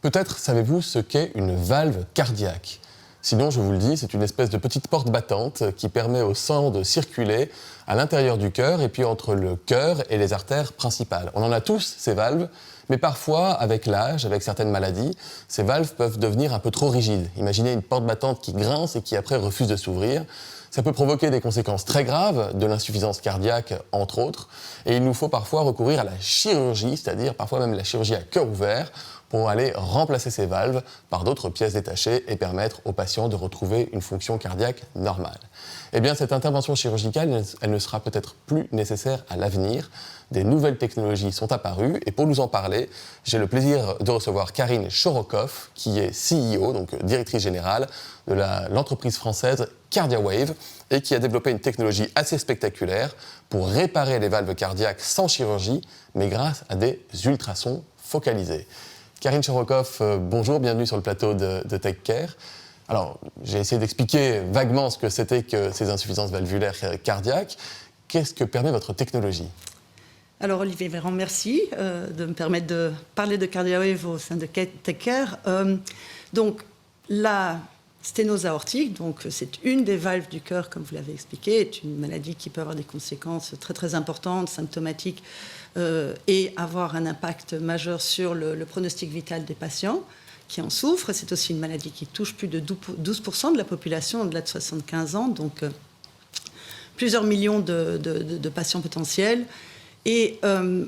Peut-être savez-vous ce qu'est une valve cardiaque. Sinon, je vous le dis, c'est une espèce de petite porte battante qui permet au sang de circuler à l'intérieur du cœur et puis entre le cœur et les artères principales. On en a tous, ces valves, mais parfois, avec l'âge, avec certaines maladies, ces valves peuvent devenir un peu trop rigides. Imaginez une porte battante qui grince et qui après refuse de s'ouvrir. Ça peut provoquer des conséquences très graves, de l'insuffisance cardiaque entre autres, et il nous faut parfois recourir à la chirurgie, c'est-à-dire parfois même la chirurgie à cœur ouvert, pour aller remplacer ces valves par d'autres pièces détachées et permettre aux patients de retrouver une fonction cardiaque normale. Eh bien, cette intervention chirurgicale, elle ne sera peut-être plus nécessaire à l'avenir. Des nouvelles technologies sont apparues et pour nous en parler, j'ai le plaisir de recevoir Karine Chorokov, qui est CEO, donc directrice générale de l'entreprise française CardiaWave et qui a développé une technologie assez spectaculaire pour réparer les valves cardiaques sans chirurgie, mais grâce à des ultrasons focalisés. Karine Chorokov, bonjour, bienvenue sur le plateau de TechCare. Alors, j'ai essayé d'expliquer vaguement ce que c'était que ces insuffisances valvulaires cardiaques. Qu'est-ce que permet votre technologie ? Alors, Olivier Véran, merci de me permettre de parler de CardiaWave au sein de TechCare. Donc, la sténose aortique, donc c'est une des valves du cœur, comme vous l'avez expliqué, est une maladie qui peut avoir des conséquences très très importantes, symptomatiques, et avoir un impact majeur sur le pronostic vital des patients qui en souffrent. C'est aussi une maladie qui touche plus de 12% de la population au-delà de 75 ans, donc plusieurs millions de patients potentiels. Et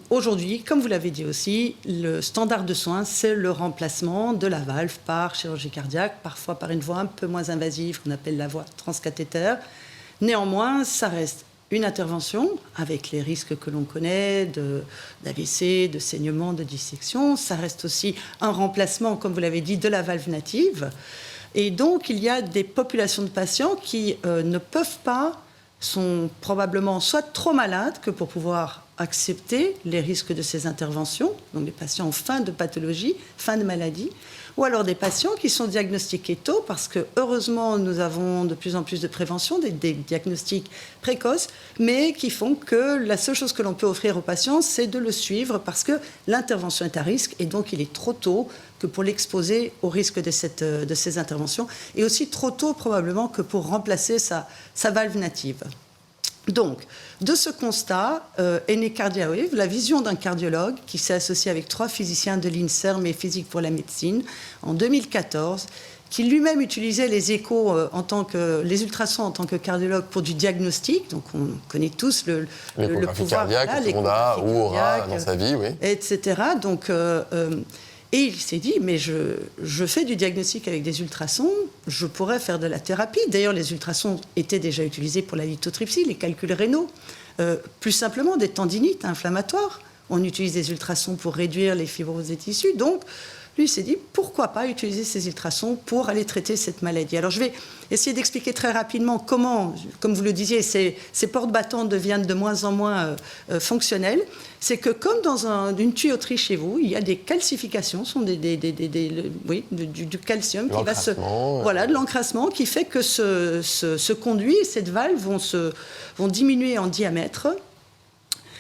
aujourd'hui, comme vous l'avez dit aussi, le standard de soins, c'est le remplacement de la valve par chirurgie cardiaque, parfois par une voie un peu moins invasive qu'on appelle la voie transcathéter. Néanmoins, ça reste une intervention avec les risques que l'on connaît d'AVC, de saignement, de dissection. Ça reste aussi un remplacement, comme vous l'avez dit, de la valve native. Et donc, il y a des populations de patients qui ne peuvent pas, sont probablement soit trop malades que pour pouvoir accepter les risques de ces interventions, donc des patients en fin de pathologie, fin de maladie, ou alors des patients qui sont diagnostiqués tôt, parce que heureusement nous avons de plus en plus de prévention, des diagnostics précoces, mais qui font que la seule chose que l'on peut offrir aux patients, c'est de le suivre, parce que l'intervention est à risque, et donc il est trop tôt que pour l'exposer au risque de ces interventions, et aussi trop tôt probablement que pour remplacer sa valve native. Donc, de ce constat est né CardiaWave, la vision d'un cardiologue qui s'est associé avec 3 physiciens de l'INSERM et Physique pour la médecine en 2014, qui lui-même utilisait les échos les ultrasons en tant que cardiologue pour du diagnostic. Donc, on connaît tous le pouvoir cardiaque, tout le monde a ou aura dans sa vie, oui. Etc. Donc, et il s'est dit, mais je fais du diagnostic avec des ultrasons, je pourrais faire de la thérapie. D'ailleurs, les ultrasons étaient déjà utilisés pour la lithotripsie, les calculs rénaux. Plus simplement, des tendinites inflammatoires. On utilise des ultrasons pour réduire les fibroses des tissus. Donc, lui s'est dit, pourquoi pas utiliser ces ultrasons pour aller traiter cette maladie. Alors, je vais essayer d'expliquer très rapidement comment, comme vous le disiez, ces portes battantes deviennent de moins en moins fonctionnelles. C'est que comme dans une tuyauterie chez vous, il y a des calcifications, sont du calcium qui va de l'encrassement qui fait que ce conduit et cette valve vont diminuer en diamètre.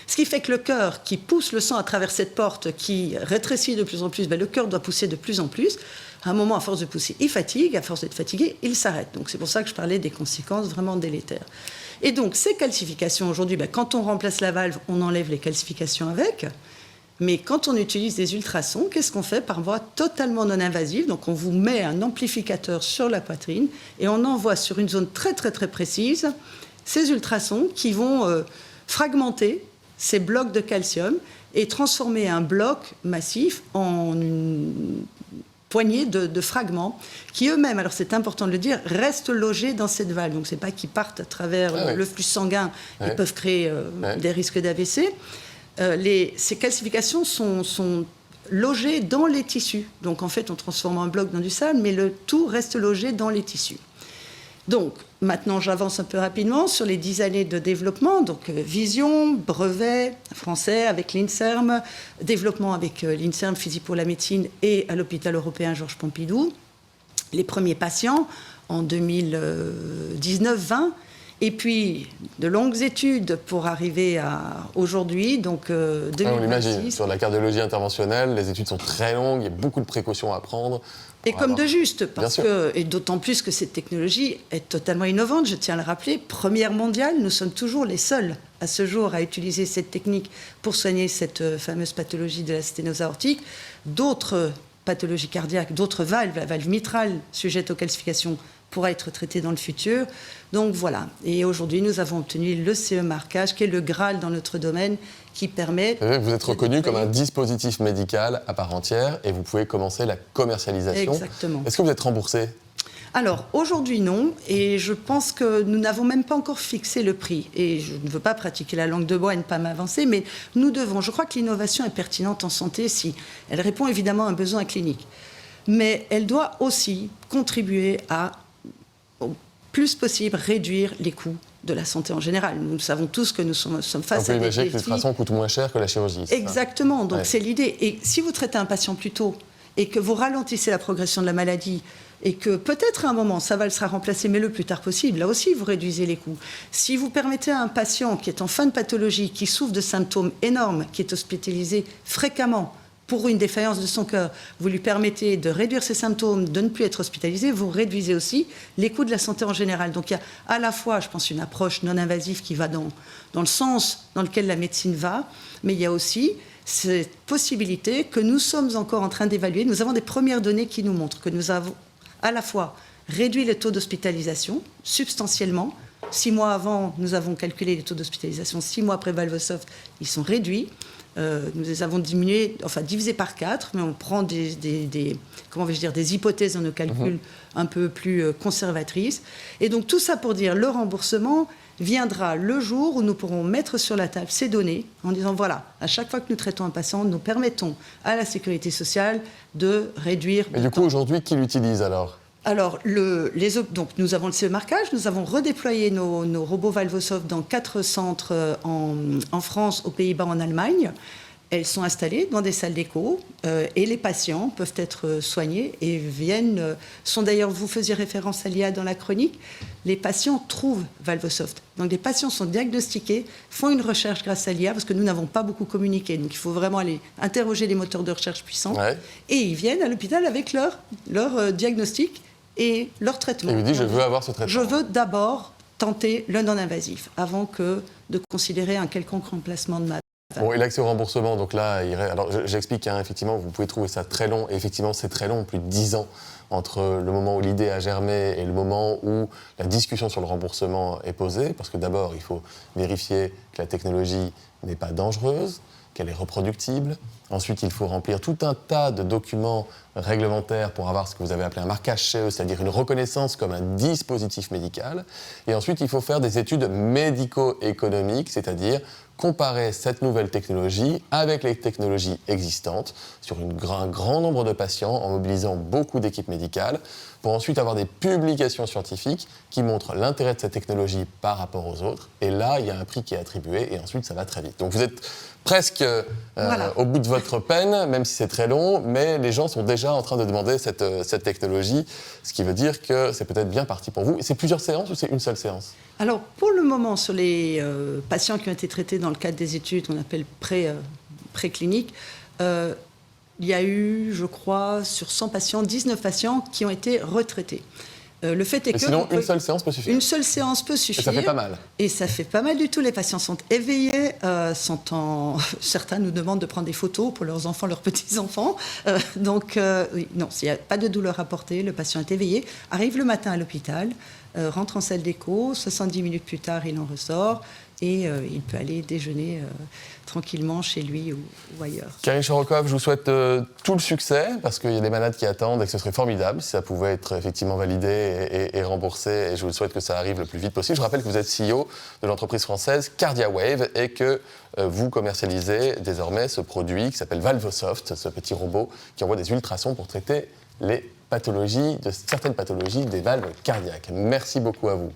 Ce qui fait que le cœur qui pousse le sang à travers cette porte qui rétrécit de plus en plus, le cœur doit pousser de plus en plus. À un moment, à force de pousser, il fatigue. À force d'être fatigué, il s'arrête. Donc c'est pour ça que je parlais des conséquences vraiment délétères. Et donc ces calcifications aujourd'hui, quand on remplace la valve, on enlève les calcifications avec. Mais quand on utilise des ultrasons, qu'est-ce qu'on fait par voie totalement non invasive? Donc on vous met un amplificateur sur la poitrine et on envoie sur une zone très très très précise ces ultrasons qui vont fragmenter ces blocs de calcium et transformer un bloc massif en une poignée de fragments qui eux-mêmes, alors c'est important de le dire, restent logés dans cette valve. Donc c'est pas qu'ils partent à travers le flux sanguin, ils peuvent créer des risques d'AVC. Ces calcifications sont logées dans les tissus. Donc en fait, on transforme un bloc dans du sable, mais le tout reste logé dans les tissus. Donc, maintenant, j'avance un peu rapidement sur les 10 années de développement. Donc, vision, brevet français avec l'INSERM, développement avec l'INSERM, Physique pour la médecine et à l'hôpital européen Georges Pompidou. Les premiers patients en 2019-20. Et puis, de longues études pour arriver à aujourd'hui, donc 2026. On l'imagine, sur la cardiologie interventionnelle, les études sont très longues, il y a beaucoup de précautions à prendre. Et comme de juste, et d'autant plus que cette technologie est totalement innovante, je tiens à le rappeler, première mondiale, nous sommes toujours les seuls à ce jour à utiliser cette technique pour soigner cette fameuse pathologie de la sténose aortique. D'autres pathologies cardiaques, d'autres valves, la valve mitrale sujette aux calcifications, pourra être traitée dans le futur. Donc voilà. Et aujourd'hui, nous avons obtenu le CE marquage, qui est le Graal dans notre domaine, qui permet... Vous êtes reconnu comme un dispositif médical à part entière et vous pouvez commencer la commercialisation. Exactement. Est-ce que vous êtes remboursé ? Alors, aujourd'hui, non. Et je pense que nous n'avons même pas encore fixé le prix. Et je ne veux pas pratiquer la langue de bois et ne pas m'avancer, mais nous devons... Je crois que l'innovation est pertinente en santé si elle répond évidemment à un besoin clinique. Mais elle doit aussi contribuer à, au plus possible, réduire les coûts de la santé en général. Nous savons tous que nous sommes face à des défis. On peut imaginer que l'ultrason coûte moins cher que la chirurgie. Exactement, donc c'est l'idée. Et si vous traitez un patient plus tôt et que vous ralentissez la progression de la maladie et que peut-être à un moment, ça sera remplacé, mais le plus tard possible, là aussi, vous réduisez les coûts. Si vous permettez à un patient qui est en fin de pathologie, qui souffre de symptômes énormes, qui est hospitalisé fréquemment pour une défaillance de son cœur, vous lui permettez de réduire ses symptômes, de ne plus être hospitalisé, vous réduisez aussi les coûts de la santé en général. Donc il y a à la fois, je pense, une approche non invasive qui va dans le sens dans lequel la médecine va, mais il y a aussi cette possibilité que nous sommes encore en train d'évaluer. Nous avons des premières données qui nous montrent que nous avons à la fois réduit le taux d'hospitalisation substantiellement. 6 mois avant, nous avons calculé les taux d'hospitalisation. 6 mois après Valvosoft, ils sont réduits. Nous les avons divisés par 4, mais on prend des hypothèses dans nos calculs un peu plus conservatrices. Et donc tout ça pour dire, le remboursement viendra le jour où nous pourrons mettre sur la table ces données en disant, voilà, à chaque fois que nous traitons un patient, nous permettons à la sécurité sociale de réduire... Mais du coup, aujourd'hui, qui l'utilise alors ? Alors, donc, nous avons le CE marquage, nous avons redéployé nos robots Valvosoft dans 4 centres en France, aux Pays-Bas, en Allemagne. Elles sont installées dans des salles d'écho et les patients peuvent être soignés et sont d'ailleurs, vous faisiez référence à l'IA dans la chronique, les patients trouvent Valvosoft. Donc, les patients sont diagnostiqués, font une recherche grâce à l'IA parce que nous n'avons pas beaucoup communiqué. Donc, il faut vraiment aller interroger les moteurs de recherche puissants. Ouais. Et ils viennent à l'hôpital avec leur diagnostic et leur traitement. Et il dit, je veux avoir ce traitement. Je veux d'abord tenter le non-invasif avant que de considérer un quelconque remplacement de ma... Bon, et l'accès au remboursement, donc là, alors j'explique, effectivement, vous pouvez trouver ça très long, et effectivement, c'est très long, plus de 10 ans entre le moment où l'idée a germé et le moment où la discussion sur le remboursement est posée, parce que d'abord, il faut vérifier que la technologie n'est pas dangereuse, qu'elle est reproductible. Ensuite, il faut remplir tout un tas de documents réglementaires pour avoir ce que vous avez appelé un marquage CE, c'est-à-dire une reconnaissance comme un dispositif médical. Et ensuite, il faut faire des études médico-économiques, c'est-à-dire comparer cette nouvelle technologie avec les technologies existantes sur un grand nombre de patients en mobilisant beaucoup d'équipes médicales pour ensuite avoir des publications scientifiques qui montrent l'intérêt de cette technologie par rapport aux autres. Et là, il y a un prix qui est attribué et ensuite, ça va très vite. Donc vous êtes presque au bout de votre peine, même si c'est très long, mais les gens sont déjà en train de demander cette technologie, ce qui veut dire que c'est peut-être bien parti pour vous. Et c'est plusieurs séances ou c'est une seule séance ? Alors, pour le moment, sur les patients qui ont été traités dans le cadre des études qu'on appelle précliniques, il y a eu, je crois, sur 100 patients, 19 patients qui ont été retraités. Le fait est que... Sinon, une seule séance peut suffire. Une seule séance peut suffire. Et ça fait pas mal. Et ça fait pas mal du tout. Les patients sont éveillés. Certains nous demandent de prendre des photos pour leurs enfants, leurs petits-enfants. Oui, non, s'il n'y a pas de douleur apportée, le patient est éveillé, arrive le matin à l'hôpital, rentre en salle d'écho, 70 minutes plus tard, il en ressort et il peut aller déjeuner tranquillement chez lui ou ailleurs. Karine Chorokov, je vous souhaite tout le succès, parce qu'il y a des malades qui attendent et que ce serait formidable si ça pouvait être effectivement validé et remboursé, et je vous souhaite que ça arrive le plus vite possible. Je rappelle que vous êtes CEO de l'entreprise française CardiaWave et que vous commercialisez désormais ce produit qui s'appelle Valvosoft, ce petit robot qui envoie des ultrasons pour traiter certaines pathologies des valves cardiaques. Merci beaucoup à vous.